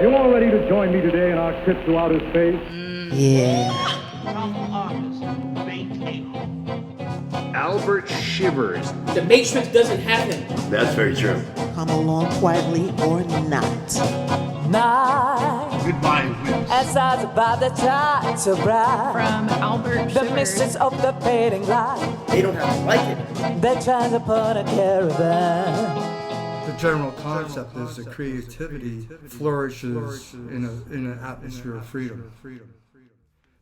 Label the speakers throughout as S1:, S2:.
S1: You all ready to join me today in our trip to outer space?
S2: Yeah.
S3: Albert Shivers.
S4: The Matrix doesn't happen.
S3: That's very true.
S2: Come along quietly or not.
S5: Night,
S3: Goodbye, Willis.
S5: as I was about to try to bribe
S6: From Albert
S5: the
S6: Shivers.
S5: mistress of the fading light.
S4: They don't have to like it.
S5: They're trying to put a caravan.
S7: The general concept is that creativity flourishes in an atmosphere of freedom.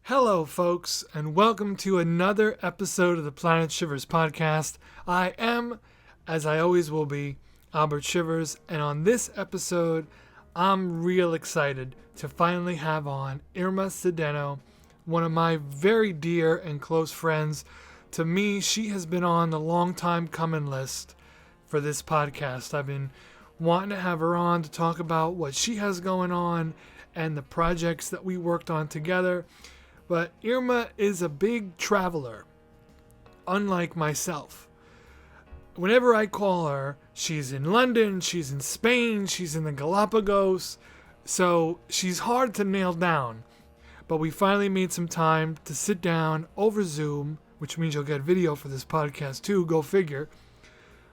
S8: Hello, folks, and welcome to another episode of the Planet Shivers podcast. I am, as I always will be, Albert Shivers, and on this episode, I'm real excited to finally have on Irma Cedeno, one of my very dear and close friends. To me, she has been on the long time coming list for this podcast. I've been wanting to have her on to talk about what she has going on and the projects that we worked on together. But Irma is a big traveler, unlike myself. Whenever I call her, she's in London, she's in Spain, she's in the Galapagos, so she's hard to nail down. But we finally made some time to sit down over Zoom, which means you'll get video for this podcast too, go figure.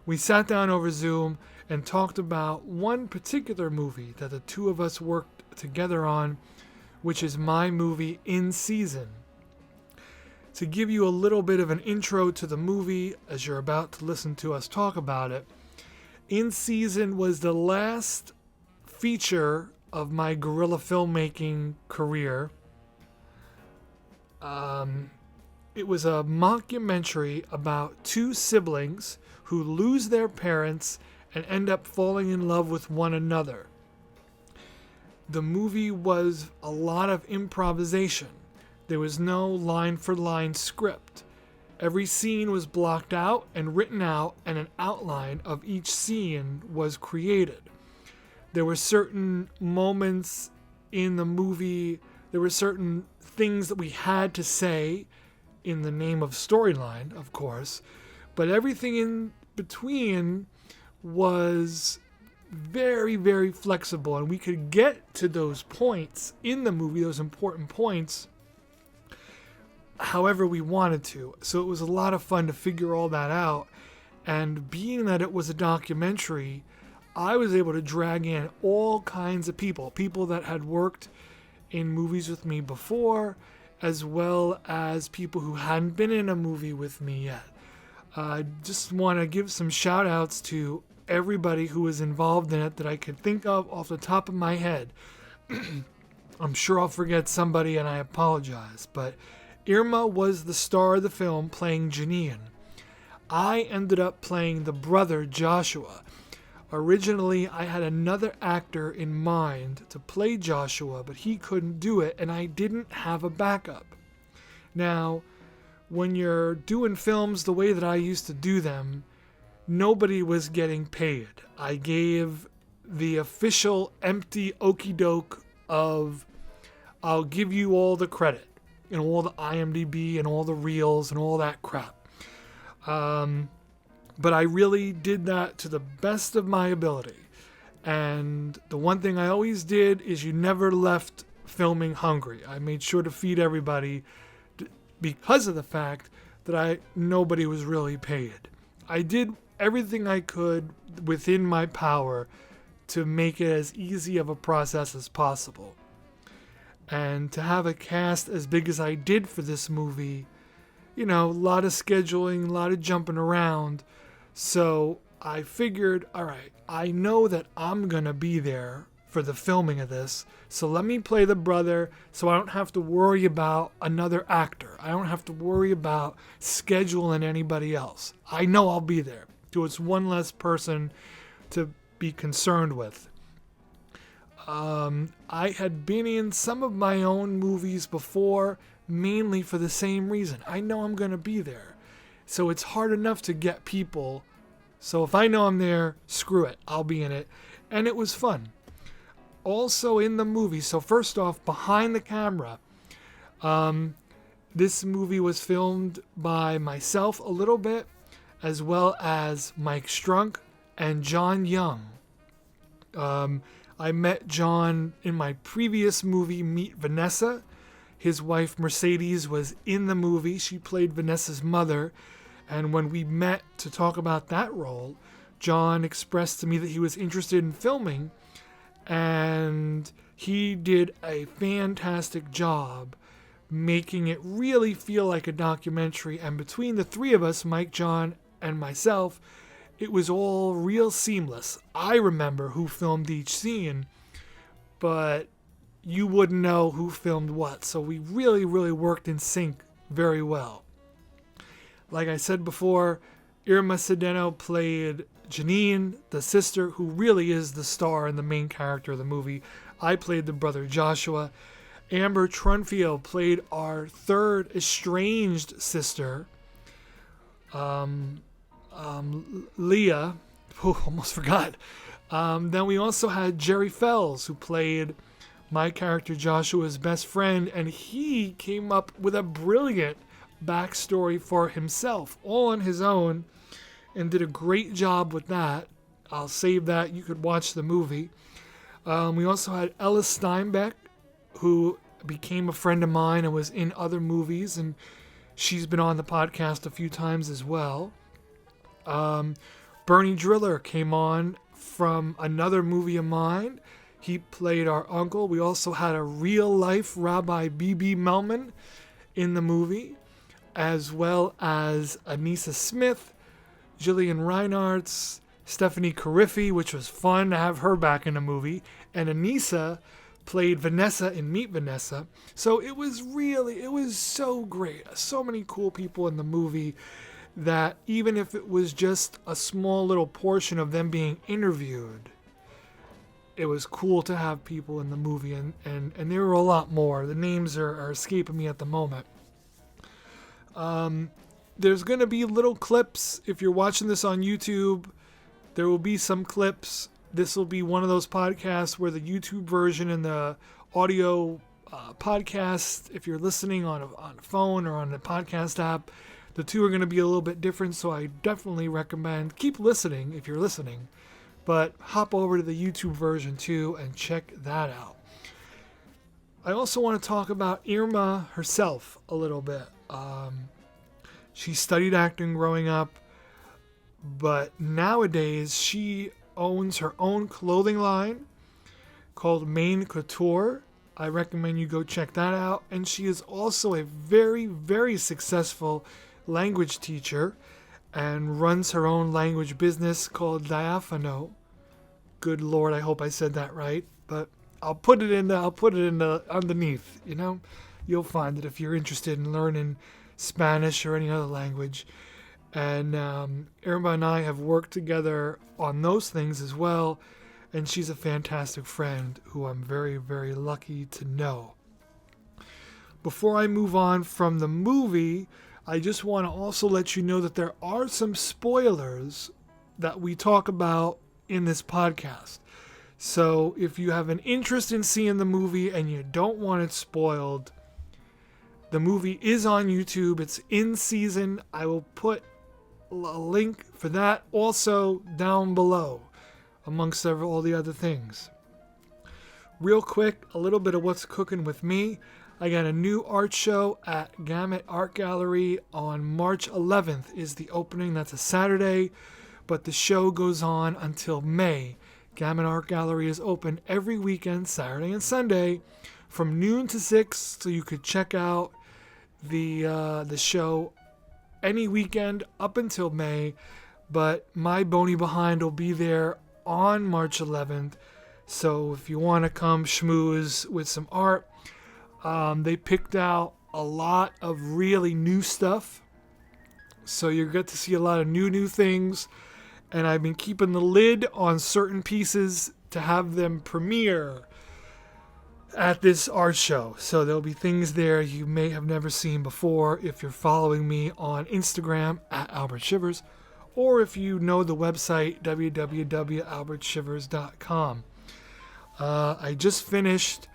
S8: We sat down over Zoom and talked about one particular movie that the two of us worked together on, which is my movie In Season. To give you a little bit of an intro to the movie as you're about to listen to us talk about it, In Season was the last feature of my guerrilla filmmaking career. It was a mockumentary about two siblings who lose their parents and end up falling in love with one another. The movie was a lot of improvisation. There was no line-for-line script. Every scene was blocked out and written out, and an outline of each scene was created. There were certain moments in the movie, there were certain things that we had to say in the name of storyline, of course, but everything in between was very, very flexible, and we could get to those points in the movie, those important points, however we wanted to. So it was a lot of fun to figure all that out, and being that it was a documentary, I was able to drag in all kinds of people that had worked in movies with me before, as well as people who hadn't been in a movie with me yet. I just want to give some shout outs to everybody who was involved in it that I could think of off the top of my head. I'm sure I'll forget somebody and I apologize, but Irma was the star of the film playing Janine. I ended up playing the brother Joshua. Originally, I had another actor in mind to play Joshua, but he couldn't do it and I didn't have a backup. Now, when you're doing films the way that I used to do them, nobody was getting paid. I gave the official empty okie doke of I'll give you all the credit and all the IMDb and all the reels and all that crap. But I really did that to the best of my ability. And the one thing I always did is you never left filming hungry. I made sure to feed everybody because of the fact that nobody was really paid. I did everything I could within my power to make it as easy of a process as possible. And to have a cast as big as I did for this movie, a lot of scheduling, a lot of jumping around. So I figured, all right, I know that I'm going to be there for the filming of this, so let me play the brother so I don't have to worry about another actor. I don't have to worry about scheduling anybody else. I know I'll be there. So it's one less person to be concerned with. I had been in some of my own movies before, mainly for the same reason. I know I'm going to be there. So it's hard enough to get people. So if I know I'm there, screw it. I'll be in it. And it was fun. Also in the movie, so first off, behind the camera, this movie was filmed by myself a little bit, as well as Mike Strunk and John Young. I met John in my previous movie, Meet Vanessa. His wife, Mercedes, was in the movie. She played Vanessa's mother. And when we met to talk about that role, John expressed to me that he was interested in filming. And he did a fantastic job making it really feel like a documentary. And between the three of us, Mike, John, and myself, it was all real seamless. I remember who filmed each scene, but you wouldn't know who filmed what. So we really, really worked in sync very well. Like I said before, Irma Cedeno played Janine, the sister, who really is the star and the main character of the movie. I played the brother Joshua. Amber Trunfield played our third estranged sister, Leah. Oh, almost forgot. Then we also had Jerry Fells, who played my character Joshua's best friend, and he came up with a brilliant backstory for himself, all on his own, and did a great job with that. I'll save that. You could watch the movie. We also had Ella Steinbeck, who became a friend of mine and was in other movies, and she's been on the podcast a few times as well. Bernie Driller came on from another movie of mine. He played our uncle. We also had a real-life Rabbi B.B. Melman in the movie, as well as Anissa Smith, Jillian Reinhardt, Stephanie Cariffi, which was fun to have her back in the movie, and Anissa played Vanessa in Meet Vanessa. So it was so great. So many cool people in the movie that even if it was just a small little portion of them being interviewed, it was cool to have people in the movie, and there were a lot more. The names are escaping me at the moment. There's going to be little clips. If you're watching this on YouTube, there will be some clips. This will be one of those podcasts where the YouTube version and the audio podcast, if you're listening on a phone or on a podcast app, the two are going to be a little bit different. So I definitely recommend keep listening if you're listening, but hop over to the YouTube version too and check that out. I also want to talk about Irma herself a little bit. She studied acting growing up, but nowadays she owns her own clothing line called Main Couture. I recommend you go check that out. And she is also a very, very successful language teacher and runs her own language business called Diaphano. Good Lord, I hope I said that right. But I'll put it in the underneath. You know, you'll find it if you're interested in learning Spanish or any other language. And Irma and I have worked together on those things as well. And she's a fantastic friend who I'm very, very lucky to know. Before I move on from the movie, I just want to also let you know that there are some spoilers that we talk about in this podcast. So if you have an interest in seeing the movie and you don't want it spoiled, the movie is on YouTube. It's in season. I will put a link for that also down below, amongst all the other things. Real quick, a little bit of what's cooking with me. I got a new art show at Gamut Art Gallery on March 11th is the opening. That's a Saturday, but the show goes on until May. Gamut Art Gallery is open every weekend, Saturday and Sunday, from noon to 6, so you could check out the show any weekend up until May. But my bony behind will be there on March 11th, so if you want to come schmooze with some art, they picked out a lot of really new stuff, so you get to see a lot of new things. And I've been keeping the lid on certain pieces to have them premiere at this art show. So there'll be things there you may have never seen before if you're following me on Instagram at Albert Shivers, or if you know the website www.albertshivers.com. I just finished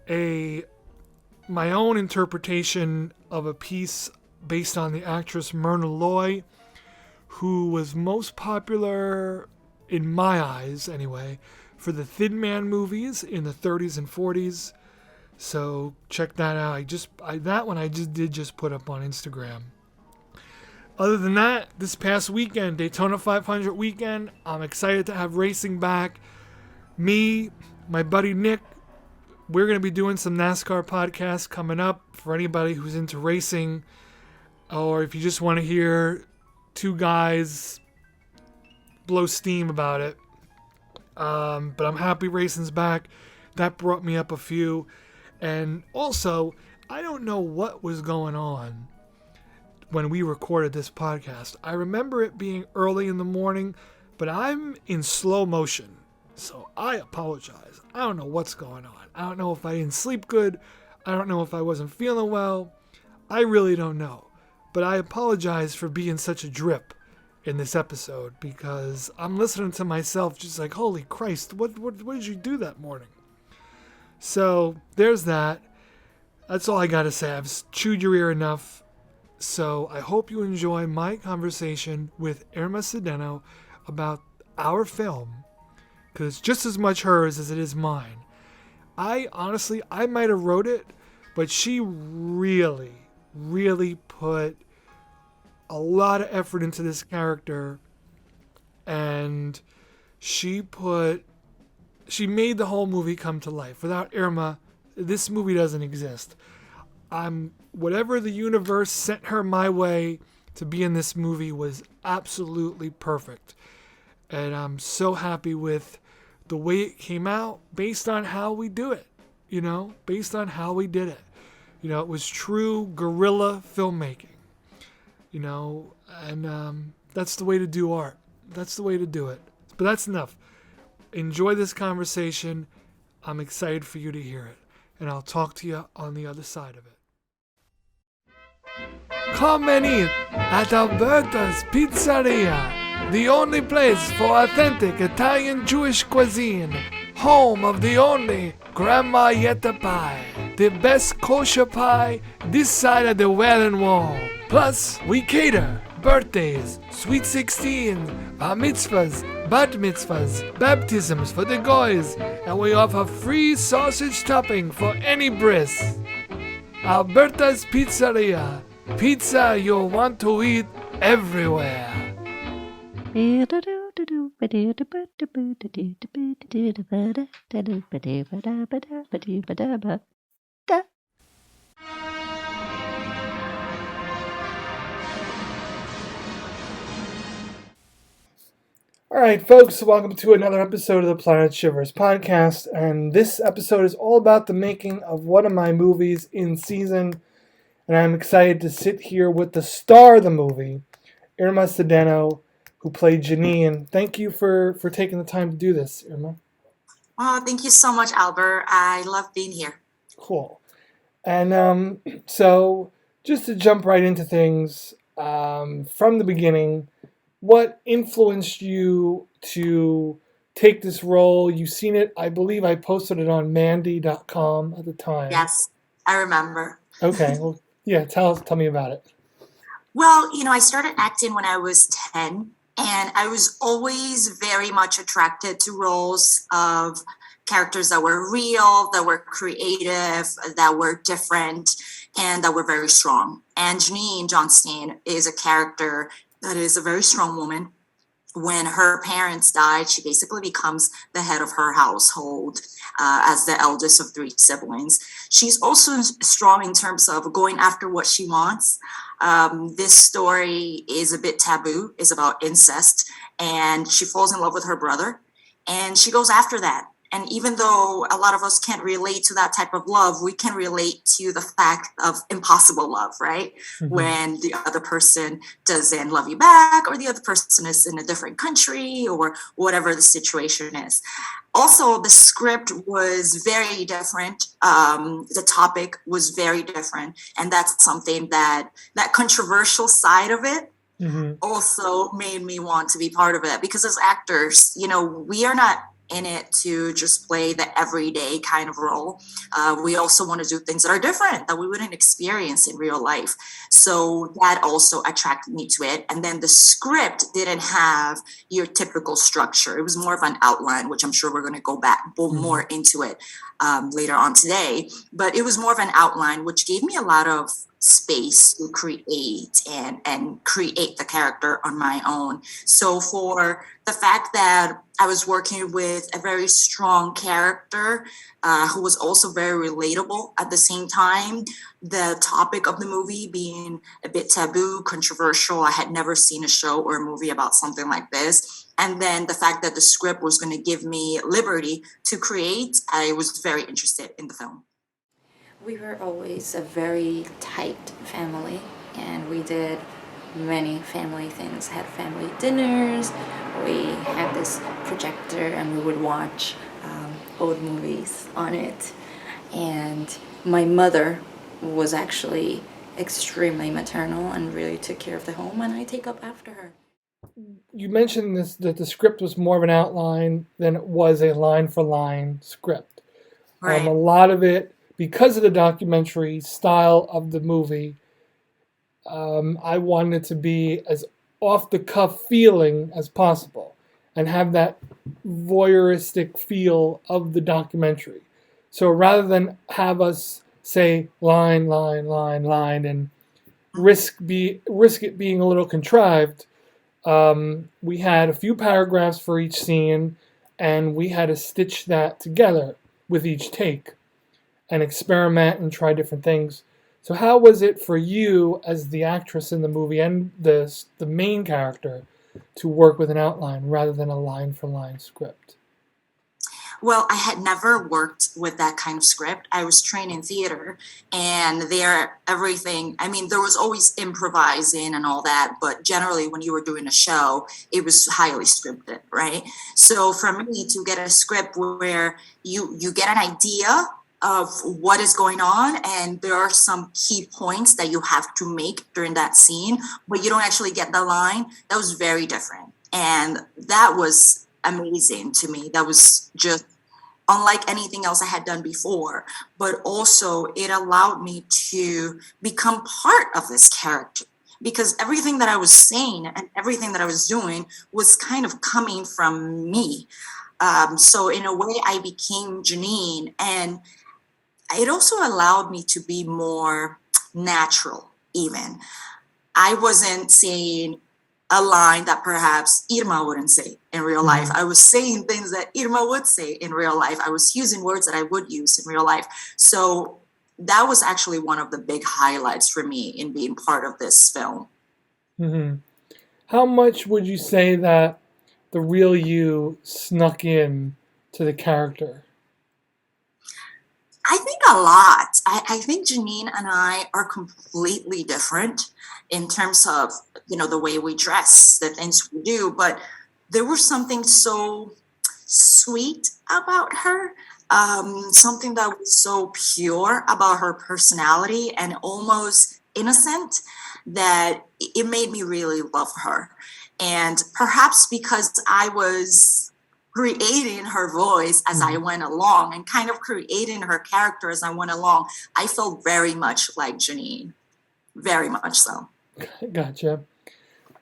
S8: my own interpretation of a piece based on the actress Myrna Loy, who was most popular, in my eyes anyway, for the Thin Man movies in the 30s and 40s. So check that out. That one I just put up on Instagram. Other than that, this past weekend, Daytona 500 weekend, I'm excited to have racing back. Me, my buddy Nick, we're going to be doing some NASCAR podcasts coming up for anybody who's into racing, or if you just want to hear two guys blow steam about it. But I'm happy racing's back. That brought me up a few. And also, I don't know what was going on when we recorded this podcast. I remember it being early in the morning, but I'm in slow motion. So I apologize. I don't know what's going on. I don't know if I didn't sleep good. I don't know if I wasn't feeling well. I really don't know. But I apologize for being such a drip in this episode, because I'm listening to myself just like, holy Christ, what did you do that morning? So there's that. That's all I got to say. I've chewed your ear enough. So I hope you enjoy my conversation with Irma Cedeno about our film, because it's just as much hers as it is mine. I might have wrote it, but she really, really put a lot of effort into this character, and she made the whole movie come to life. Without Irma, this movie doesn't exist. Whatever the universe sent her my way to be in this movie was absolutely perfect. And I'm so happy with the way it came out based on how we do it, based on how we did it. It was true guerrilla filmmaking, and that's the way to do art. That's the way to do it. But that's enough. Enjoy this conversation. I'm excited for you to hear it. And I'll talk to you on the other side of it. Come and eat at Alberta's Pizzeria, the only place for authentic Italian Jewish cuisine, home of the only Grandma Yetta pie, the best kosher pie this side of the Wailing Wall. Plus, we cater birthdays, sweet 16, bar mitzvahs, bat mitzvahs, baptisms for the goys, and we offer free sausage topping for any bris. Alberta's Pizzeria. Pizza you'll want to eat everywhere. All right, folks, welcome to another episode of the Planet Shivers podcast, and this episode is all about the making of one of my movies in season, and I'm excited to sit here with the star of the movie, Irma Cedeno, who played Janine. Thank you for taking the time to do this, Irma.
S6: Oh, thank you so much, Albert. I love being here.
S8: Cool. And so, just to jump right into things, from the beginning, what influenced you to take this role? You've seen it, I believe I posted it on Mandy.com at the time.
S6: Yes, I remember.
S8: Okay, well, yeah, tell me about it.
S6: Well, I started acting when I was 10, and I was always very much attracted to roles of characters that were real, that were creative, that were different, and that were very strong. And Janine Johnstein is a character that is a very strong woman. When her parents died, she basically becomes the head of her household as the eldest of 3 siblings. She's also strong in terms of going after what she wants. This story is a bit taboo. It's about incest, and she falls in love with her brother, and she goes after that. And even though a lot of us can't relate to that type of love, we can relate to the fact of impossible love, right? Mm-hmm. When the other person doesn't love you back, or the other person is in a different country, or whatever the situation is. Also, the script was very different. The topic was very different. And that's something that controversial side of it also made me want to be part of it. Because as actors, we are not in it to just play the everyday kind of role. We also want to do things that are different that we wouldn't experience in real life. So that also attracted me to it. And then the script didn't have your typical structure. It was more of an outline, which I'm sure we're going to go more into it later on today. But it was more of an outline, which gave me a lot of space to create and create the character on my own. So for the fact that I was working with a very strong character who was also very relatable at the same time, the topic of the movie being a bit taboo, controversial. I had never seen a show or a movie about something like this. And then the fact that the script was going to give me liberty to create, I was very interested in the film.
S9: We were always a very tight family, and we did many family things. Had family dinners, we had this projector and we would watch old movies on it. And my mother was actually extremely maternal and really took care of the home, and I take up after her.
S8: You mentioned this, that the script was more of an outline than it was a line-for-line script.
S6: Right.
S8: A lot of it, because of the documentary style of the movie, I wanted it to be as off-the-cuff feeling as possible and have that voyeuristic feel of the documentary. So rather than have us say line, and risk it being a little contrived, we had a few paragraphs for each scene, and we had to stitch that together with each take and experiment and try different things. So how was it for you as the actress in the movie and the main character to work with an outline rather than a line-for-line script?
S6: Well, I had never worked with that kind of script. I was trained in theater, and there was always improvising and all that, but generally when you were doing a show, it was highly scripted, right? So for me to get a script where you get an idea of what is going on, and there are some key points that you have to make during that scene, but you don't actually get the line, that was very different. And that was amazing to me. That was just unlike anything else I had done before, but also it allowed me to become part of this character, because everything that I was saying and everything that I was doing was kind of coming from me. So in a way, I became Janine, and it also allowed me to be more natural even. I wasn't saying a line that perhaps Irma wouldn't say in real life. I was saying things that Irma would say in real life. I was using words that I would use in real life. So that was actually one of the big highlights for me in being part of this film.
S8: Mm-hmm. How much would you say that the real you snuck in to the character?
S6: I think a lot. I think Janine and I are completely different in terms of, the way we dress, the things we do, but there was something so sweet about her, something that was so pure about her personality and almost innocent that it made me really love her. And perhaps because I was creating her voice as I went along and kind of creating her character as I went along, I felt very much like Janine. Very much so.
S8: Gotcha.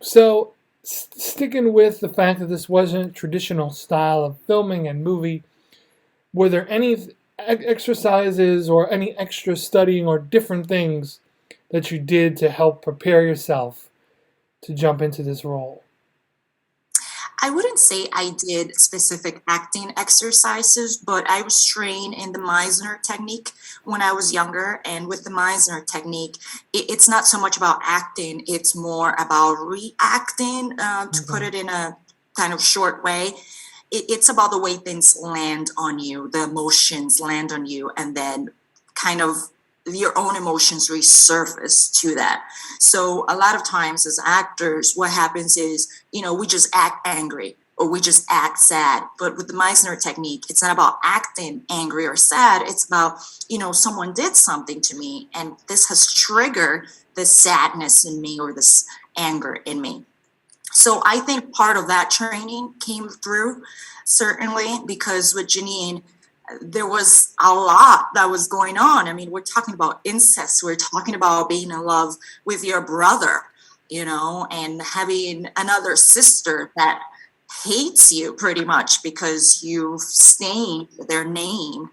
S8: So, sticking with the fact that this wasn't a traditional style of filming and movie, were there any exercises or any extra studying or different things that you did to help prepare yourself to jump into this role?
S6: I wouldn't say I did specific acting exercises, but I was trained in the Meisner technique when I was younger. And with the Meisner technique, it's not so much about acting, it's more about reacting, to put it in a kind of short way. It's about the way things land on you, the emotions land on you, and then kind of your own emotions resurface to that. So a lot of times as actors, what happens is, we just act angry or we just act sad. But with the Meisner technique, it's not about acting angry or sad. It's about, someone did something to me and this has triggered this sadness in me or this anger in me. So I think part of that training came through, certainly, because with Janine, there was a lot that was going on. I mean, we're talking about incest. We're talking about being in love with your brother, and having another sister that hates you pretty much because you've stained their name.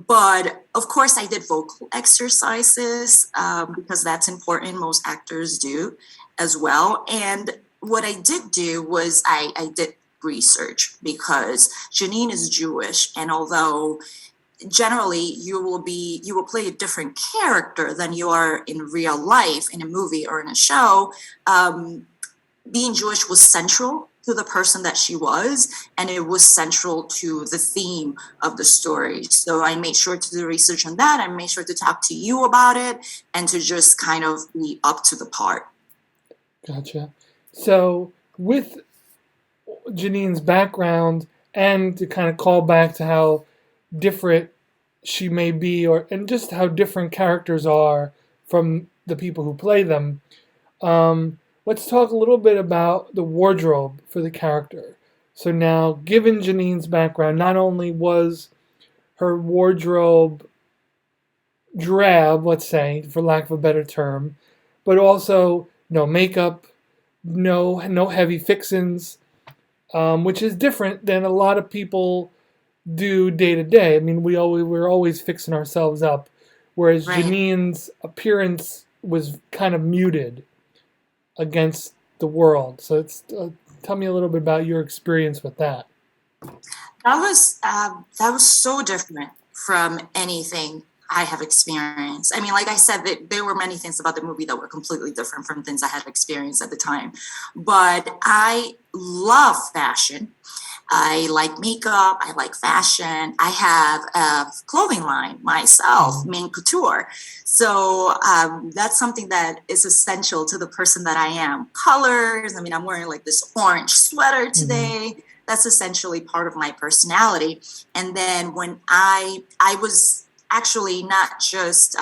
S6: But of course, I did vocal exercises because that's important. Most actors do as well. And what I did do was I did research because Janine is Jewish. And although generally you will play a different character than you are in real life in a movie or in a show, being Jewish was central to the person that she was, and it was central to the theme of the story. So I made sure to do research on that. I made sure to talk to you about it and to just kind of be up to the part.
S8: Gotcha. So with Janine's background, and to kind of call back to how different she may be, and just how different characters are from the people who play them, let's talk a little bit about the wardrobe for the character. So now, given Janine's background, not only was her wardrobe drab, let's say, for lack of a better term, but also no makeup, no heavy fixins, which is different than a lot of people do day to day. I mean, we're always fixing ourselves up, whereas
S6: Right.
S8: Janine's appearance was kind of muted against the world. So tell me a little bit about your experience with that.
S6: That was so different from anything I have experienced. I mean, like I said, there were many things about the movie that were completely different from things I had experienced at the time. But I love fashion. I like makeup. I like fashion. I have a clothing line myself, Main Couture. So that's something that is essential to the person that I am. Colors. I mean, I'm wearing like this orange sweater today. That's essentially part of my personality. And then when I was actually not just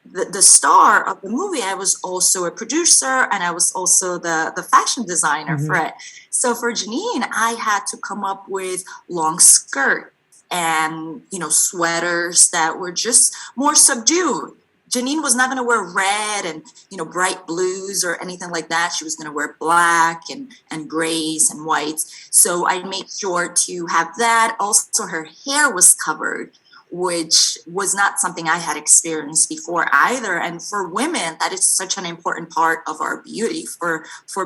S6: the star of the movie, I was also a producer, and I was also the fashion designer for it. So for Janine, I had to come up with long skirt and, sweaters that were just more subdued. Janine was not going to wear red and, bright blues or anything like that. She was going to wear black and grays and whites. So I made sure to have that. Also, her hair was covered, which was not something I had experienced before either. And for women, that is such an important part of our beauty, for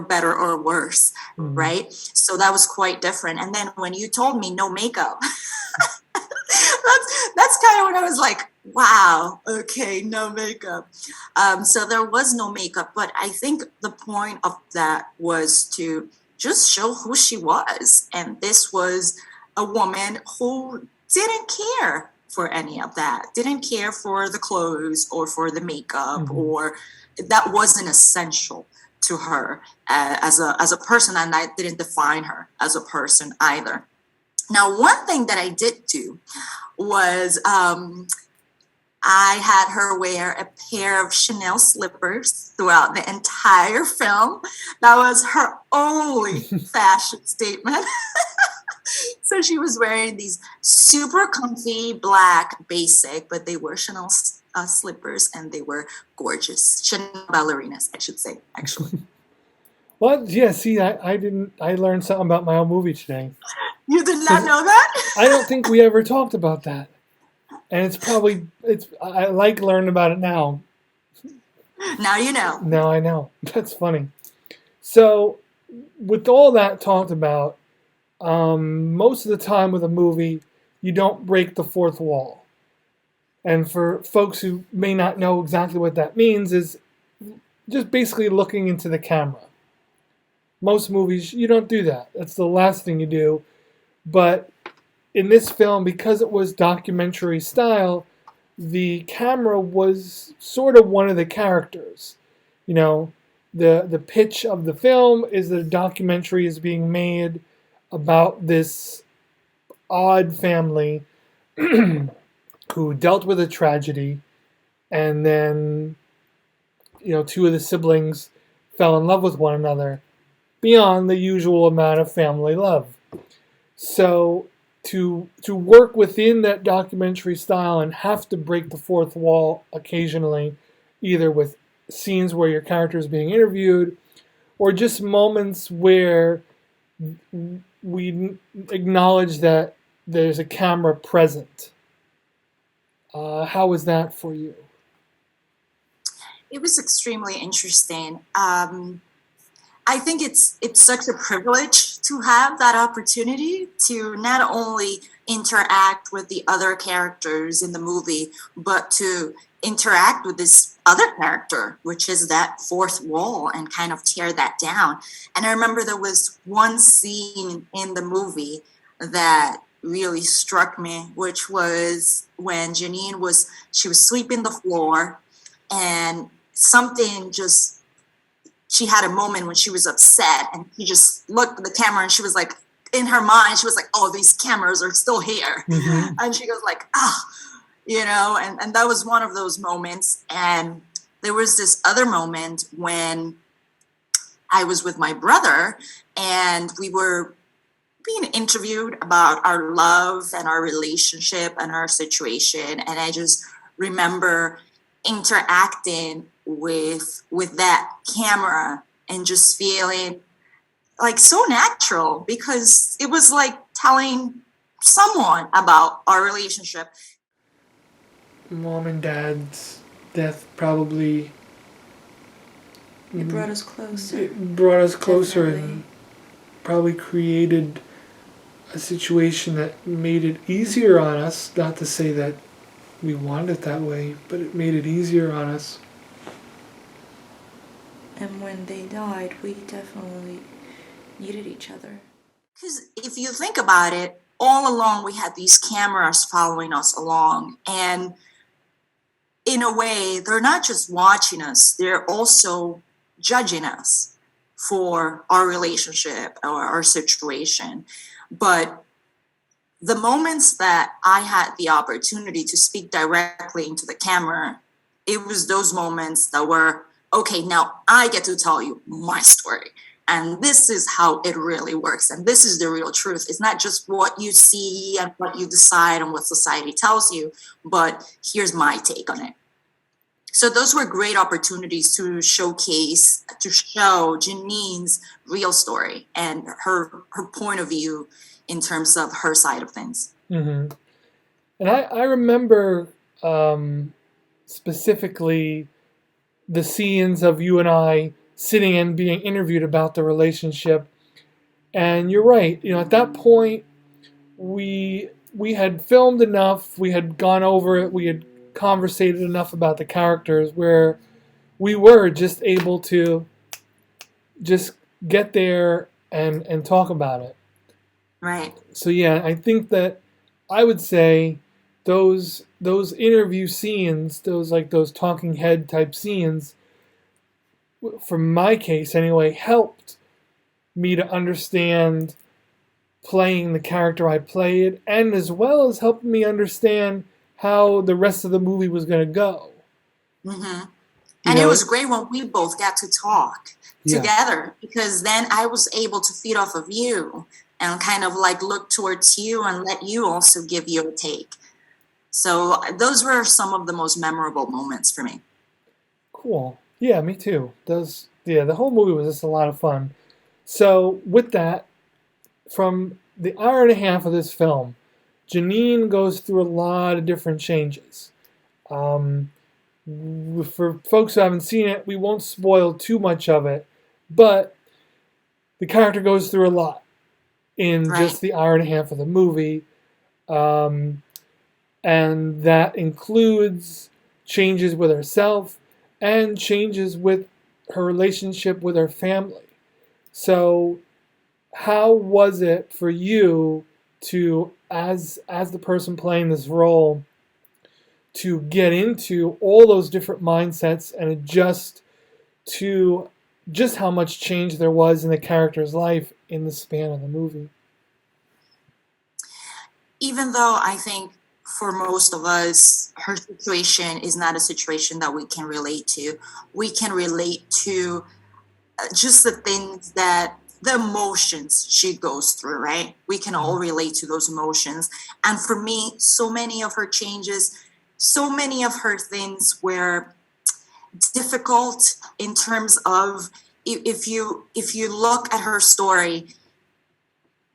S6: better or worse, right? So that was quite different. And then when you told me no makeup, that's kind of when I was like, wow, okay, no makeup. So there was no makeup, but I think the point of that was to just show who she was. And this was a woman who didn't care for any of that, didn't care for the clothes or for the makeup, or that wasn't essential to her as a person, and that didn't define her as a person either. Now, one thing that I did do was I had her wear a pair of Chanel slippers throughout the entire film. That was her only fashion statement. So she was wearing these super comfy black basic, but they were Chanel slippers, and they were gorgeous. Chanel ballerinas, I should say, actually.
S8: Well, yeah, see, I learned something about my own movie today.
S6: You did not know that?
S8: I don't think we ever talked about that. And I like learning about it now.
S6: Now you know.
S8: Now I know. That's funny. So, with all that talked about, most of the time with a movie, you don't break the fourth wall. And for folks who may not know exactly what that means, is just basically looking into the camera. Most movies, you don't do that. That's the last thing you do. But in this film, because it was documentary style, the camera was sort of one of the characters. The pitch of the film is that a documentary is being made about this odd family who dealt with a tragedy, and then two of the siblings fell in love with one another beyond the usual amount of family love. So to work within that documentary style and have to break the fourth wall occasionally, either with scenes where your character is being interviewed or just moments where we acknowledge that there's a camera present. How was that for you?
S6: It was extremely interesting. I think it's such a privilege to have that opportunity to not only interact with the other characters in the movie, but to interact with this other character, which is that fourth wall, and kind of tear that down. And I remember there was one scene in the movie that really struck me, which was when Janine was sweeping the floor, and something just, she had a moment when she was upset, and she just looked at the camera, and she was like, in her mind, she was like, oh, these cameras are still here. Mm-hmm. And she goes like, and that was one of those moments. And there was this other moment when I was with my brother, and we were being interviewed about our love and our relationship and our situation. And I just remember interacting with that camera and just feeling like so natural, because it was like telling someone about our relationship.
S8: Mom and Dad's death probably
S9: it brought us closer.
S8: It brought us closer.
S9: Definitely.
S8: And probably created a situation that made it easier on us. Not to say that we wanted it that way, but it made it easier on us.
S9: And when they died, we definitely needed each other.
S6: Because if you think about it, all along we had these cameras following us along. And in a way, they're not just watching us, they're also judging us for our relationship or our situation. But the moments that I had the opportunity to speak directly into the camera, it was those moments that were, okay, now I get to tell you my story. And this is how it really works. And this is the real truth. It's not just what you see and what you decide and what society tells you, but here's my take on it. So those were great opportunities to showcase, to show Janine's real story and her point of view in terms of her side of things.
S8: Mm-hmm. And I remember specifically the scenes of you and I sitting and being interviewed about the relationship. And you're right, at that point we had filmed enough, we had gone over it, we had conversated enough about the characters where we were just able to just get there and talk about it.
S6: Right.
S8: So yeah, I think that I would say those interview scenes, those talking head type scenes, for my case anyway, helped me to understand playing the character I played, and as well as helping me understand how the rest of the movie was going to go.
S6: Mm-hmm. And it was great when we both got to talk together, because then I was able to feed off of you and kind of like look towards you and let you also give your take. So those were some of the most memorable moments for me.
S8: Cool. Yeah, me too. The whole movie was just a lot of fun. So with that, from the hour and a half of this film, Janine goes through a lot of different changes. For folks who haven't seen it, we won't spoil too much of it, but the character goes through a lot in just the hour and a half of the movie. And that includes changes with herself and changes with her relationship with her family. So how was it for you to, as the person playing this role, to get into all those different mindsets and adjust to just how much change there was in the character's life in the span of the movie?
S6: Even though I think for most of us, her situation is not a situation that we can relate to. We can relate to just the things the emotions she goes through, right? We can all relate to those emotions. And for me, so many of her changes, so many of her things were difficult in terms of, if you look at her story,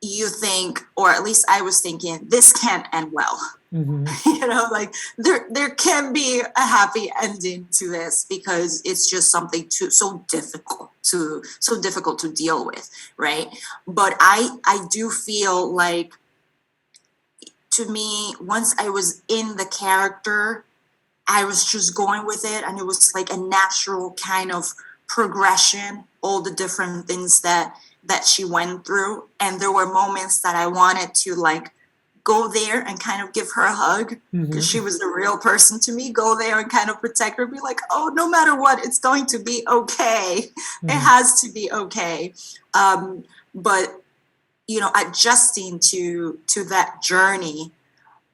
S6: you think, or at least I was thinking, this can't end well. Like there can be a happy ending to this, because it's just something so difficult to deal with, right? But I do feel like, to me, once I was in the character, I was just going with it, and it was like a natural kind of progression, all the different things that she went through. And there were moments that I wanted to like go there and kind of give her a hug, because she was a real person to me. Go there and kind of protect her, be like, oh, no matter what, it's going to be okay. It has to be okay. But adjusting to that journey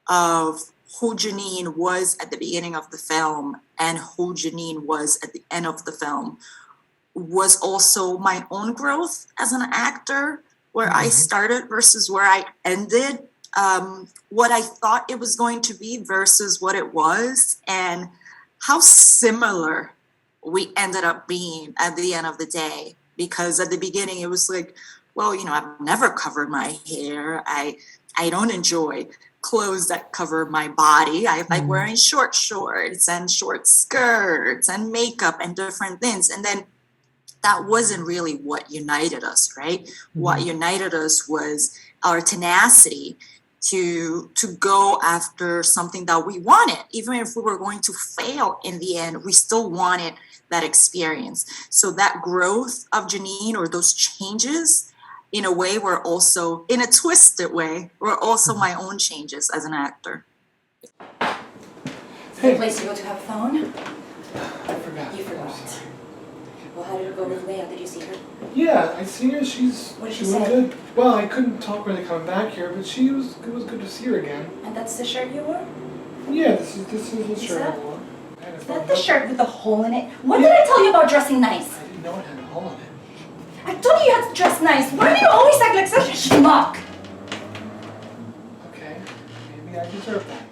S6: of who Janine was at the beginning of the film and who Janine was at the end of the film was also my own growth as an actor, where I started versus where I ended, what I thought it was going to be versus what it was, and how similar we ended up being at the end of the day. Because at the beginning it was like, well, I've never covered my hair. I don't enjoy clothes that cover my body. I like wearing short shorts and short skirts and makeup and different things. And then that wasn't really what united us, right? What united us was our tenacity to go after something that we wanted. Even if we were going to fail in the end, we still wanted that experience. So that growth of Janine, or those changes, in a way, were also, in a twisted way, were also my own changes as an actor.
S9: Is there a place to go to have a phone?
S8: I forgot.
S9: You forgot. Well, how did it go with Leah? Did you see her?
S8: Yeah, I seen her.
S9: What did she
S8: was
S9: say?
S8: good. Well, I couldn't talk really coming back here, but it was good to see her again.
S9: And that's the shirt you wore?
S8: Yeah, this is the shirt I wore.
S9: Is that the shirt with the hole in it? What did I tell you about dressing nice?
S8: I didn't know it had a hole in it.
S9: I told you had to dress nice. Why do you always act like such a schmuck?
S8: Okay, maybe I deserve that.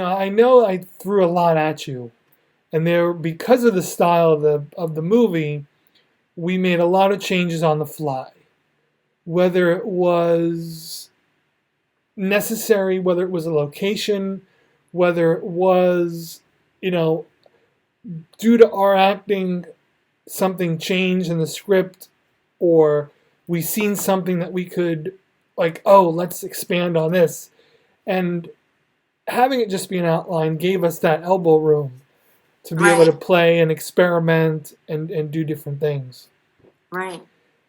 S8: I know I threw a lot at you, and because of the style of the movie, we made a lot of changes on the fly. Whether it was necessary, whether it was a location, whether it was, due to our acting, something changed in the script, or we seen something that we could, like, oh, let's expand on this. And having it just be an outline gave us that elbow room to be able to play and experiment and do different things.
S6: Right.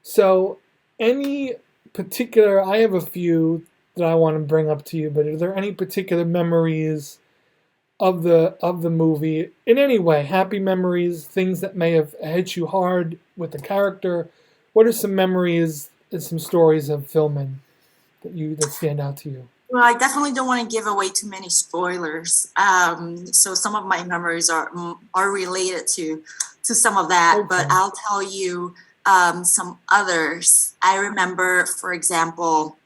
S8: So any particular, I have a few that I want to bring up to you, but are there any particular memories of the movie in any way? Happy memories, things that may have hit you hard with the character? What are some memories and some stories of filming that stand out to you?
S6: Well, I definitely don't want to give away too many spoilers. So some of my memories are related to some of that, okay. But I'll tell you some others. I remember, for example,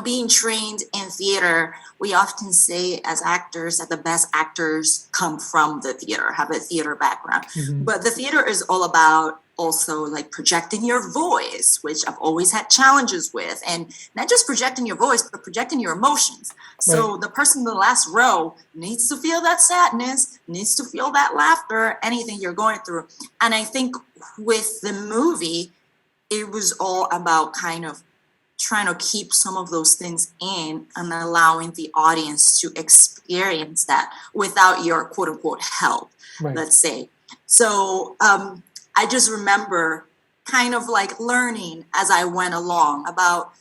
S6: being trained in theater, we often say as actors that the best actors come from the theater, have a theater background. Mm-hmm. But the theater is all about also like projecting your voice, which I've always had challenges with. And not just projecting your voice, but projecting your emotions. So right. The person in the last row needs to feel that sadness, needs to feel that laughter, anything you're going through. And I think with the movie, it was all about kind of trying to keep some of those things in and allowing the audience to experience that without your quote unquote help, right. Let's say. So I just remember kind of like learning as I went along about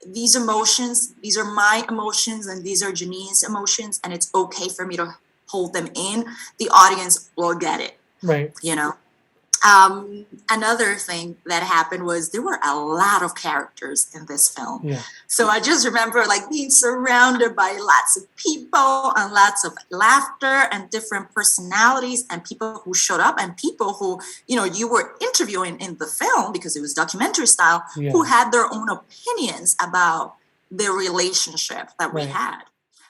S6: these emotions. These are my emotions and these are Janine's emotions, and it's okay for me to hold them in. The audience will get it.
S8: Right.
S6: Another thing that happened was there were a lot of characters in this film.
S8: Yeah.
S6: So I just remember like being surrounded by lots of people and lots of laughter and different personalities and people who showed up and people who, you were interviewing in the film because it was documentary style, who had their own opinions about the relationship that we had.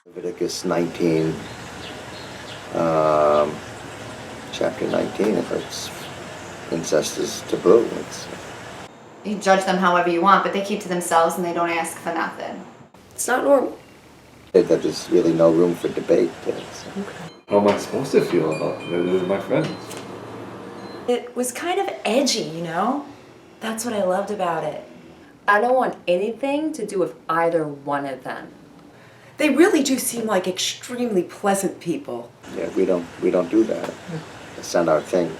S10: Leviticus 19, chapter 19, if it's incest is taboo.
S11: You judge them however you want, but they keep to themselves and they don't ask for nothing.
S12: It's not normal.
S10: There's really no room for debate there. So.
S13: How am I supposed to feel about it with my friends?
S12: It was kind of edgy, That's what I loved about it. I don't want anything to do with either one of them. They really do seem like extremely pleasant people.
S10: Yeah, we don't do that. That's not our thing.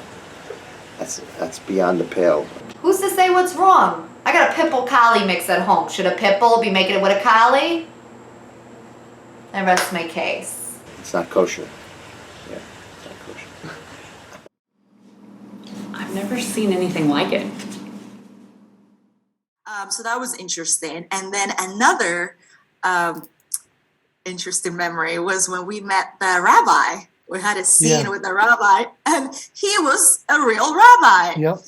S10: That's beyond the pale.
S11: Who's to say what's wrong? I got a pit bull collie mix at home. Should a pit bull be making it with a collie? I rest my case.
S10: It's not kosher. Yeah, it's not kosher.
S12: I've never seen anything like it.
S6: So that was interesting. And then another interesting memory was when we met the rabbi. We had a scene with the rabbi, and he was a real rabbi.
S8: Yep.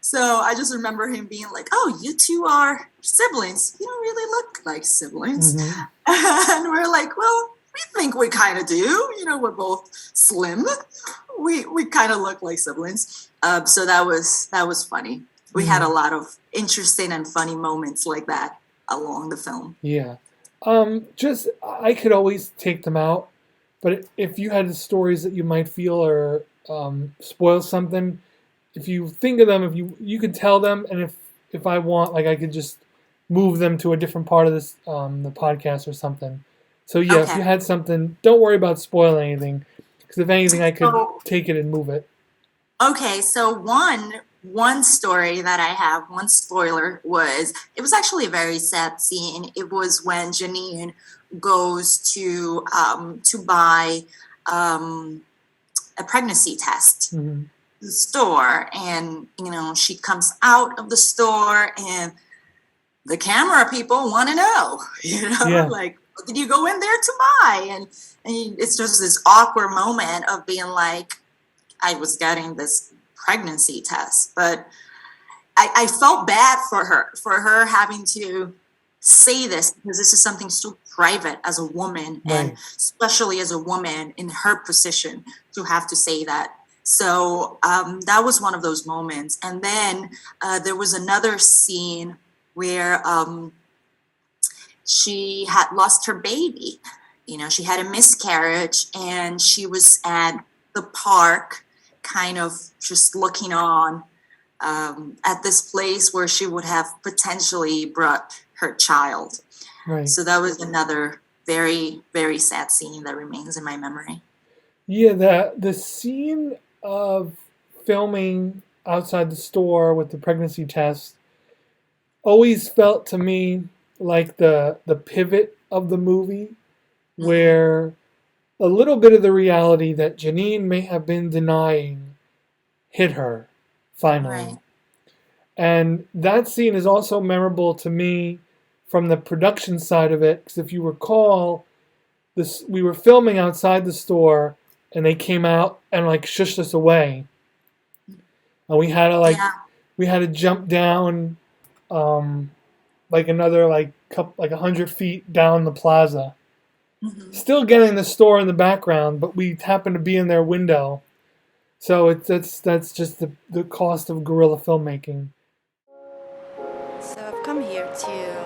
S6: So I just remember him being like, "Oh, you two are siblings. You don't really look like siblings." Mm-hmm. And we're like, "Well, we think we kind of do. We're both slim. We kind of look like siblings." So that was funny. We had a lot of interesting and funny moments like that along the film.
S8: Yeah. I could always take them out. But if you had stories that you might feel or spoil something, if you think of them, if you could tell them, and if I want, I could just move them to a different part of this the podcast or something. So yeah, If you had something, don't worry about spoiling anything, because if anything, I could take it and move it.
S6: Okay, so one story that I have, one spoiler it was actually a very sad scene. It was when Janine goes to buy a pregnancy test in the store, and she comes out of the store and the camera people want to know like, what did you go in there to buy? And it's just this awkward moment of being like, I was getting this pregnancy test, but I felt bad for her having to say this, because this is something so private as a woman, and especially as a woman in her position to have to say that. So that was one of those moments. And then there was another scene where she had lost her baby. She had a miscarriage, and she was at the park kind of just looking on at this place where she would have potentially brought her child.
S8: Right.
S6: So that was another very, very sad scene that remains in my memory.
S8: Yeah, the scene of filming outside the store with the pregnancy test always felt to me like the pivot of the movie, where a little bit of the reality that Janine may have been denying hit her finally.
S6: Right.
S8: And that scene is also memorable to me from the production side of it, because if you recall, we were filming outside the store, and they came out and shushed us away, and we had to jump down, another 100 feet down the plaza, still getting the store in the background, but we happened to be in their window. So that's just the cost of guerrilla filmmaking.
S14: So I've come here to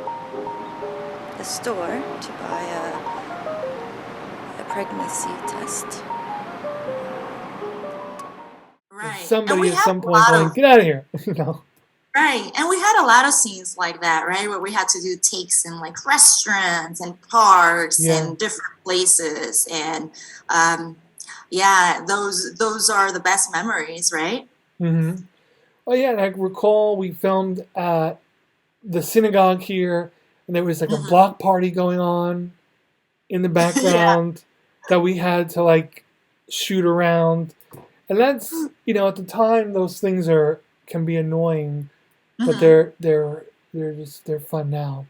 S14: the store to buy a pregnancy test.
S6: Right.
S8: Somebody at some point going, get out of here.
S6: Right. And we had a lot of scenes like that, right? Where we had to do takes in restaurants and parks and different places. And those are the best memories, right?
S8: Mm-hmm. Oh yeah, and I recall we filmed at the synagogue here, and there was a block party going on in the background that we had to shoot around. And that's, at the time, those things can be annoying, but they're fun now.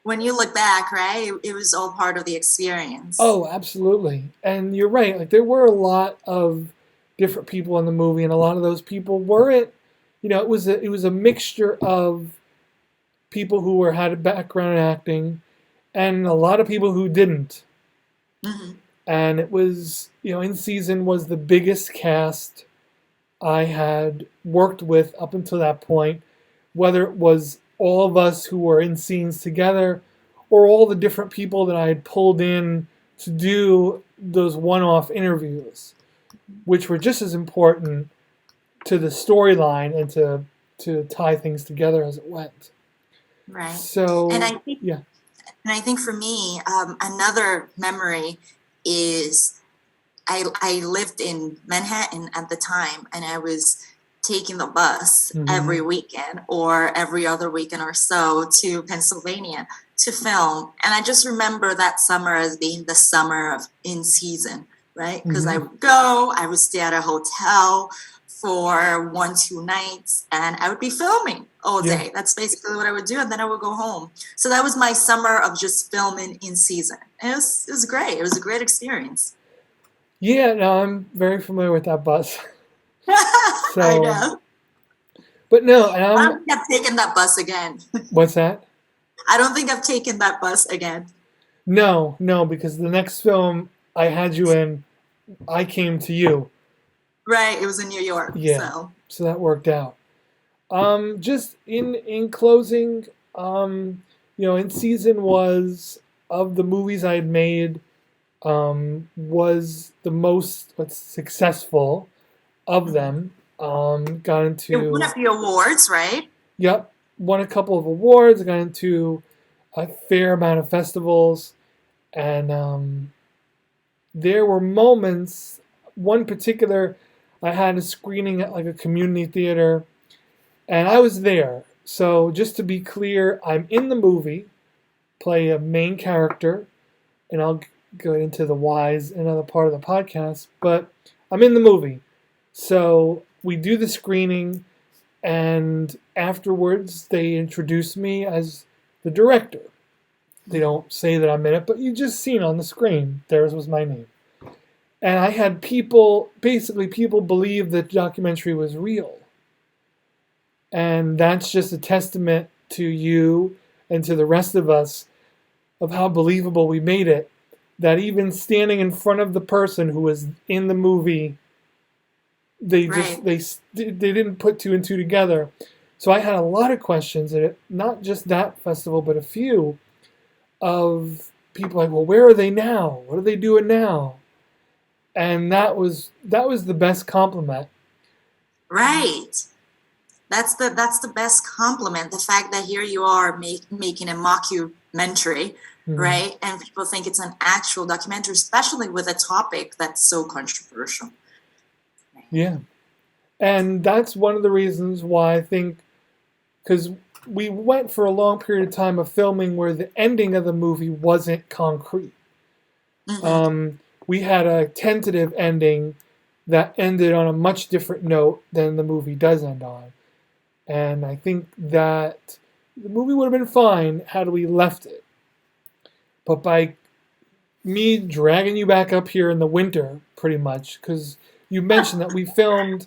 S6: When you look back, right, it was all part of the experience.
S8: Oh, absolutely. And you're right. Like, there were a lot of different people in the movie, and a lot of those people weren't, it was a mixture of people who had a background in acting and a lot of people who didn't.
S6: Mm-hmm.
S8: And it was, In Season was the biggest cast I had worked with up until that point, whether it was all of us who were in scenes together or all the different people that I had pulled in to do those one-off interviews, which were just as important to the storyline and to tie things together as it went.
S6: Right.
S8: So,
S6: and I think,
S8: yeah.
S6: And I think for me, another memory is I lived in Manhattan at the time, and I was taking the bus every weekend or every other weekend or so to Pennsylvania to film. And I just remember that summer as being the summer of In Season, right? Because I would stay at a hotel for 1-2 nights, and I would be filming all day. That's basically what I would do, and then I would go home. So that was my summer of just filming In Season. And it was great. It was a great experience.
S8: Yeah, no, I'm very familiar with that bus. So,
S6: I know.
S8: But no,
S6: I don't think I've taken that bus again.
S8: What's that?
S6: I don't think I've taken that bus again.
S8: No, because the next film I had you in, I came to you.
S6: Right, it was in New York.
S8: Yeah, so that worked out. Just in closing, In Season was, of the movies I had made, was the most successful of them. Got into...
S6: It won a few awards, right?
S8: Yep, won a couple of awards, got into a fair amount of festivals, and there were moments, one particular, I had a screening at like a community theater, and I was there. So just to be clear, I'm in the movie, play a main character, and I'll go into the whys in another part of the podcast, but I'm in the movie. So we do the screening, and afterwards they introduce me as the director. They don't say that I'm in it, but you just seen on the screen, theirs was my name. And I had people believe that the documentary was real. And that's just a testament to you and to the rest of us of how believable we made it. That even standing in front of the person who was in the movie, they didn't put two and two together. So I had a lot of questions at it, not just that festival, but a few of people like, well, where are they now? What are they doing now? And that was the best compliment.
S6: Right. That's the best compliment. The fact that here you are making a mockumentary, right? And people think it's an actual documentary, especially with a topic that's so controversial.
S8: Yeah. And that's one of the reasons why I think, because we went for a long period of time of filming where the ending of the movie wasn't concrete. We had a tentative ending that ended on a much different note than the movie does end on. And I think that the movie would have been fine had we left it. But by me dragging you back up here in the winter, pretty much, because you mentioned that we filmed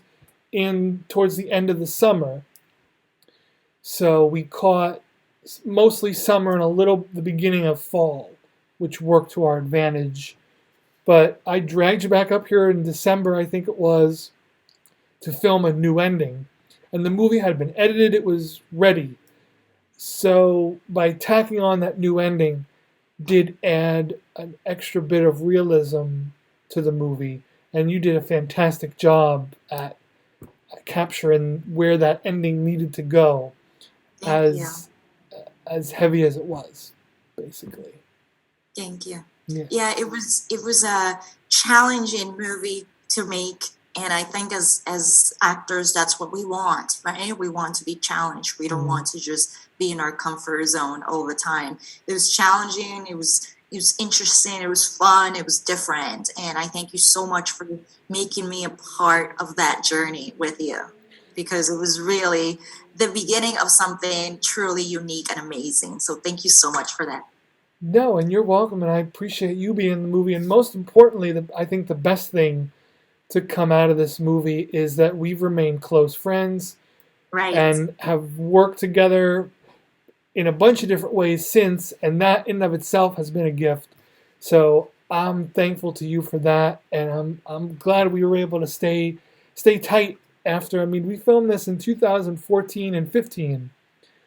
S8: towards the end of the summer. So we caught mostly summer and the beginning of fall, which worked to our advantage. But I dragged you back up here in December, I think it was, to film a new ending. And the movie had been edited, it was ready. So by tacking on that new ending did add an extra bit of realism to the movie. And you did a fantastic job at capturing where that ending needed to go, as heavy as it was, basically.
S6: Thank you.
S8: Yeah,
S6: it was a challenging movie to make, and I think as actors, that's what we want, right? We want to be challenged. We don't want to just be in our comfort zone all the time. It was challenging. It was it was interesting, it was fun, it was different. And I thank you so much for making me a part of that journey with you, because it was really the beginning of something truly unique and amazing. So thank you so much for that.
S8: No, and you're welcome, and I appreciate you being in the movie. And most importantly, I think the best thing to come out of this movie is that we've remained close friends,
S6: right,
S8: and have worked together in a bunch of different ways since, and that in and of itself has been a gift. So I'm thankful to you for that, and I'm glad we were able to stay tight after. I mean, we filmed this in 2014 and 15.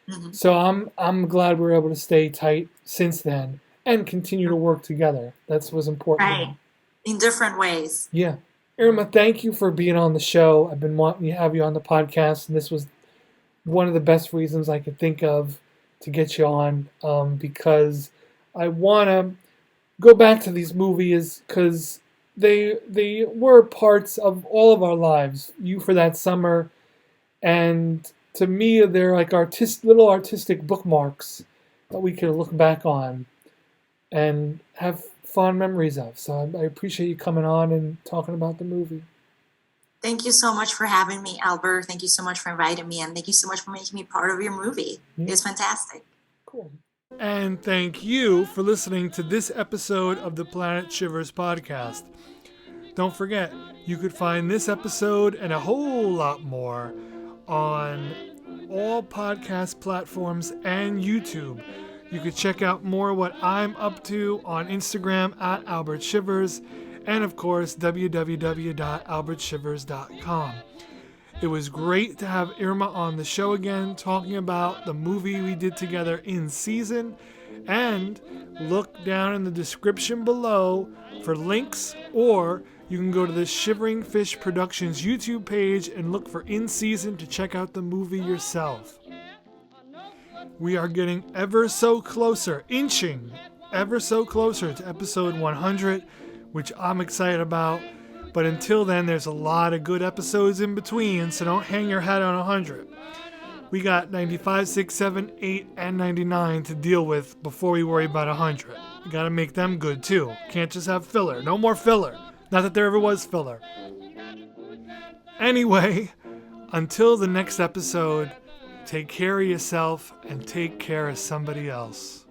S6: Mm-hmm.
S8: So I'm glad we were able to stay tight since then and continue to work together. That's what's important.
S6: Right, in different ways.
S8: Yeah. Irma, thank you for being on the show. I've been wanting to have you on the podcast, and this was one of the best reasons I could think of to get you on, because I want to go back to these movies because they were parts of all of our lives. You for that summer, and to me, they're like little artistic bookmarks that we can look back on and have fond memories of. So I appreciate you coming on and talking about the movie.
S6: Thank you so much for having me, Albert. Thank you so much for inviting me, and thank you so much for making me part of your movie. It was fantastic.
S8: Cool. And thank you for listening to this episode of the Planet Shivers podcast. Don't forget, you could find this episode and a whole lot more on all podcast platforms and YouTube. You could check out more what I'm up to on Instagram at Albert Shivers, and of course www.albertshivers.com. It was great to have Irma on the show again, talking about the movie we did together in season. And look down in the description below for links, or you can go to the Shivering Fish Productions YouTube page and look for In Season to check out the movie yourself. We are getting inching ever so closer to episode 100, which I'm excited about. But until then, there's a lot of good episodes in between, so don't hang your hat on 100. We got 95, 6, 7, 8, and 99 to deal with before we worry about 100. We gotta make them good too. Can't just have filler. No more filler. Not that there ever was filler. Anyway, until the next episode, take care of yourself and take care of somebody else.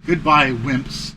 S3: Goodbye, wimps.